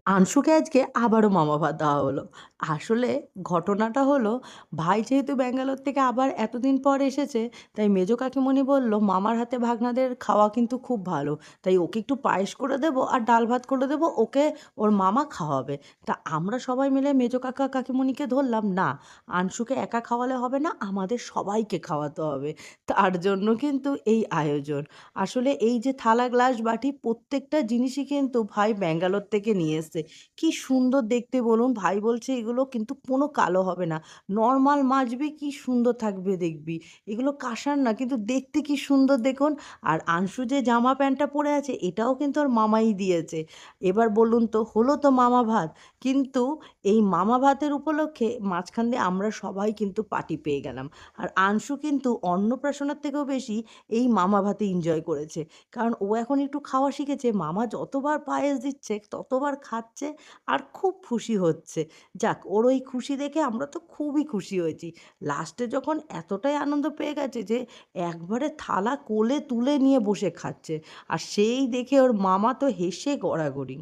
আনশুকে আজকে আবারও মামা ভাত দেওয়া হলো। আসলে ঘটনাটা হলো, ভাই যেহেতু ব্যাঙ্গালোর থেকে আবার এতদিন পর এসেছে, তাই মেজো কাকিমণি বলল, "মামার হাতে ভাগ্নাদের খাওয়া কিন্তু খুব ভালো। তাই ওকে একটু পায়েস করে দেবো আর ডাল ভাত করে দেবো, ওকে ওর মামা খাওয়াবে।" তা আমরা সবাই মিলে মেজো কাকা কাকিমণিকে ধরলাম, "না, আনশুকে একা খাওয়ালে হবে না, আমাদের সবাইকে খাওয়াতে হবে।" তার জন্য কিন্তু এই আয়োজন। আসলে এই যে থালা, গ্লাস, বাটি প্রত্যেকটা জিনিসই কিন্তু ভাই ব্যাঙ্গালোর থেকে নিয়ে এসছে। কি সুন্দর দেখতে বলুন! ভাই বলছে এগুলো কিন্তু কোনো কালো হবে না। নরমাল মাজবি কি সুন্দর থাকবে দেখবি। এগুলো কাঁসার না, কিন্তু দেখতে কি সুন্দর দেখুন। আর আনসু যে জামা প্যান্টটা পরে আছে এটাও কিন্তু ওর মামাই দিয়েছে। এবার বলুন তো হলো তো মামা ভাত। কিন্তু এই মামা ভাতের উপলক্ষে মাঝখান দিয়ে আমরা সবাই কিন্তু পার্টি পেয়ে গেলাম। আর আনসু কিন্তু অন্নপ্রাশনের থেকেও বেশি এই মামা ভাতে এনজয় করেছে। কারণ ও এখন একটু খাওয়া শিখেছে। মামা যতবার পায়েস দিচ্ছে ততবার খাচ্ছে আর খুব খুশি হচ্ছে। যাক, ওর ওই খুশি দেখে আমরা তো খুবই খুশি হয়েছি। লাস্টে যখন এতটাই আনন্দ পেয়ে গেছে যে একবারে থালা কোলে তুলে নিয়ে বসে খাচ্ছে। আর সেই দেখে ওর মামা তো হেসে গড়াগড়ি।